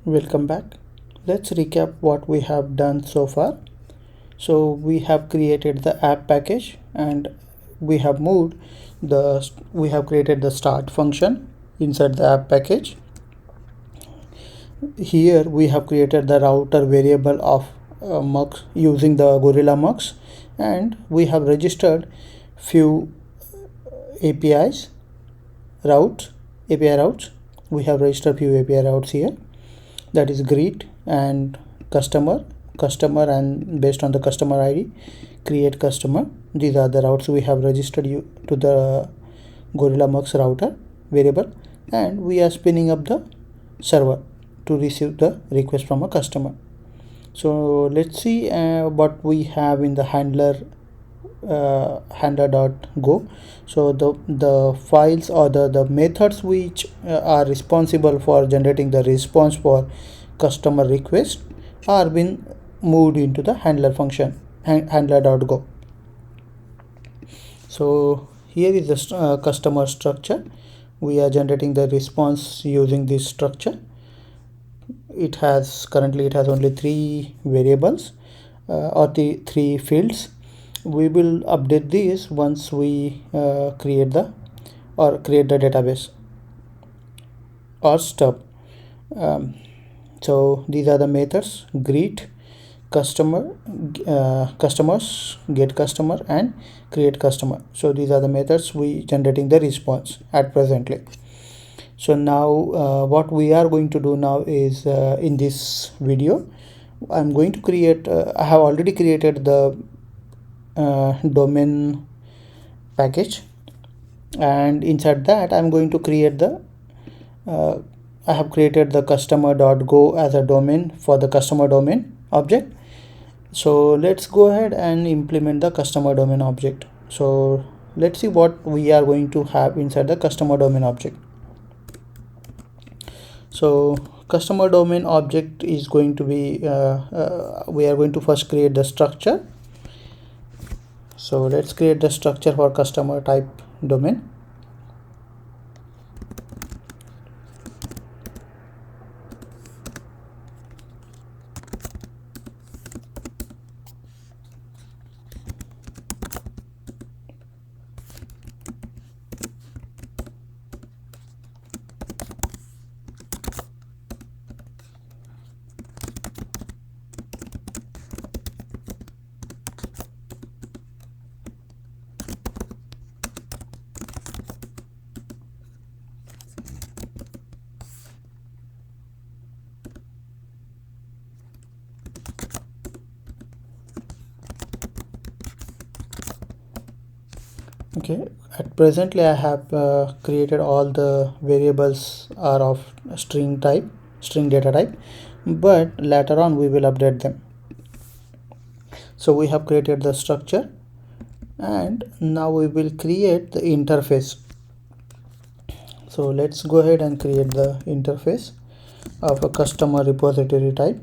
Welcome back. Let's recap what we have done so far. So we have created the app package and we have moved we have created the start function inside the app package. Here we have created the router variable of mux using the Gorilla Mux, and we have registered few APIs routes API routes. We have registered few API routes here, that is greet and customer and based on the customer ID create customer. These are the routes we have registered you to the Gorilla Mux router variable, and we are spinning up the server to receive the request from a customer. So let's see what we have in the handler.go. So the files or the methods which are responsible for generating the response for customer request are being moved into the handler function handler.go. So here is the customer structure. We are generating the response using this structure. Currently it has only 3 variables or the 3 fields. We will update these once we create the database or stub. So these are the methods: greet, customers, get customer, and create customer. So these are the methods we generating the response at presently. So now what we are going to do now is in this video I'm going to create I have already created the domain package, and inside that I'm going to create the I have created the customer.go as a domain for the customer domain object. So let's go ahead and implement the customer domain object. So let's see what we are going to have inside the customer domain object. So customer domain object is going to be we are going to first create the structure. So let's create the structure for customer type domain. Okay, at presently I have created all the variables are of string data type, but later on we will update them. So we have created the structure, and now we will create the interface. So let's go ahead and create the interface of a customer repository type.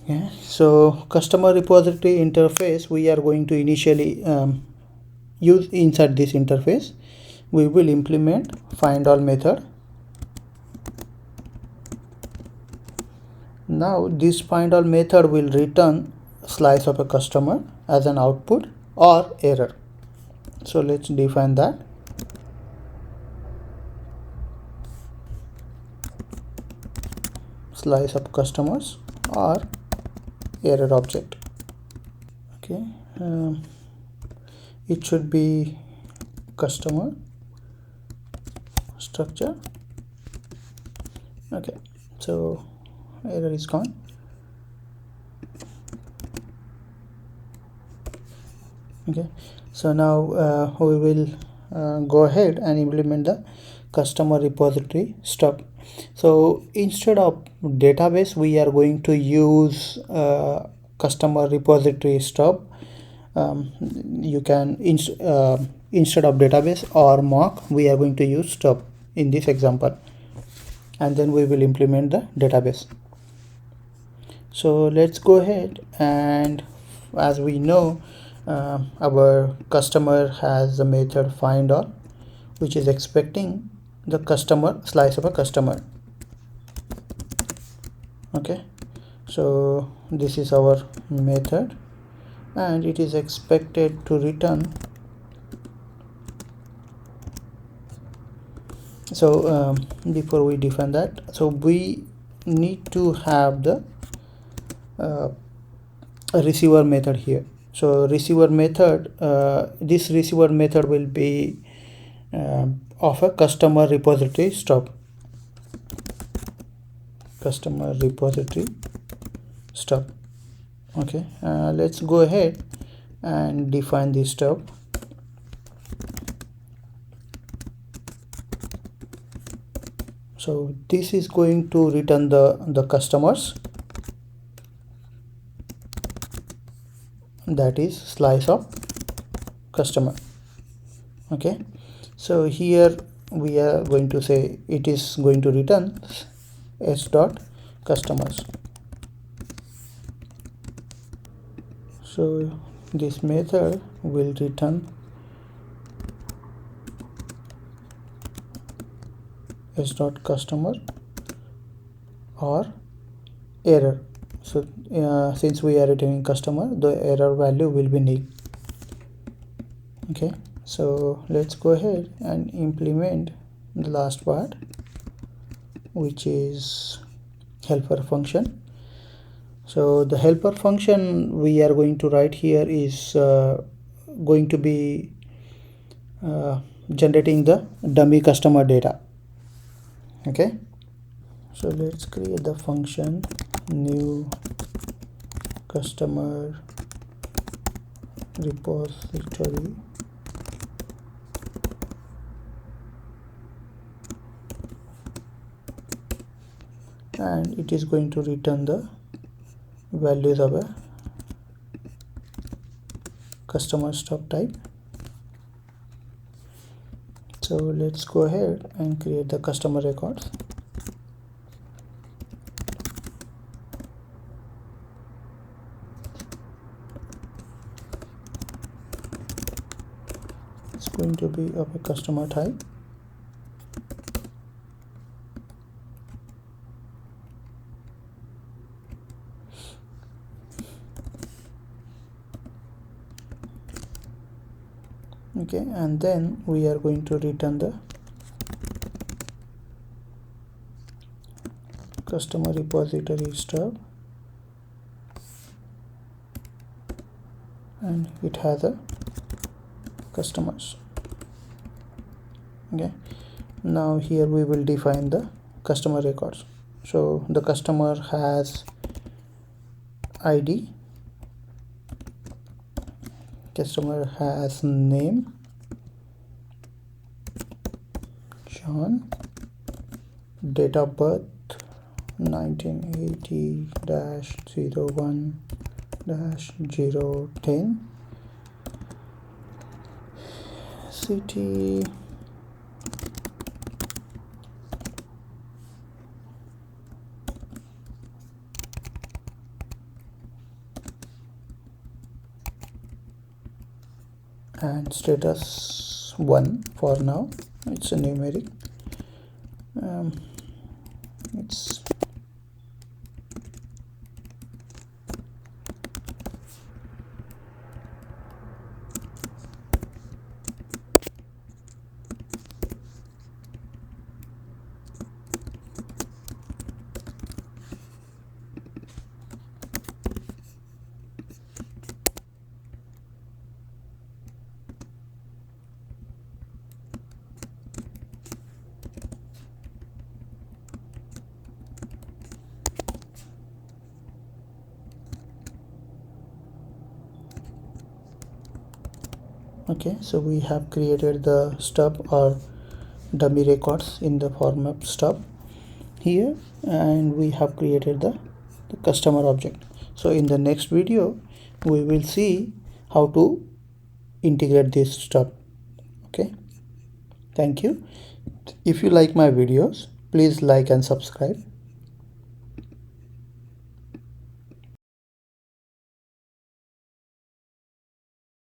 Okay, so customer repository interface we are going to initially use. Inside this interface we will implement find all method. Now this find all method will return slice of a customer as an output or error. So let's define that. Slice of customers or error object. Okay, it should be customer structure. Okay, so error is gone. Okay, so now we will go ahead and implement the customer repository stub. So instead of database we are going to use customer repository stub. You can instead of database or mock we are going to use stub in this example, and then we will implement the database. So let's go ahead and as we know, our customer has the method find all, which is expecting the customer slice of a customer. Okay, so this is our method and it is expected to return. So before we define that, so we need to have the receiver method here. So receiver method, this receiver method will be of a customer repository stub. Customer repository stub. Okay, let's go ahead and define this stub. So this is going to return the customers, that is slice of customer. Okay, so here we are going to say it is going to return s dot customers. So this method will return s dot customer or error. So since we are returning customer, the error value will be nil. Okay, so let's go ahead and implement the last part, which is helper function. So the helper function we are going to write here is going to be generating the dummy customer data. Okay, so let's create the function new customer repository and it is going to return the values of a customer stub type. So let's go ahead and create the customer records. It's going to be of a customer type. Okay, and then we are going to return the customer repository stub and it has a customers. Okay, now here we will define the customer records. So the customer has ID, customer has name John, date of birth 1980-01-010, city and status 1 for now. It's a numeric. It's okay. So we have created the stub or dummy records in the form of stub here, and we have created the customer object. So in the next video we will see how to integrate this stub. Okay, thank you. If you like my videos, please like and subscribe.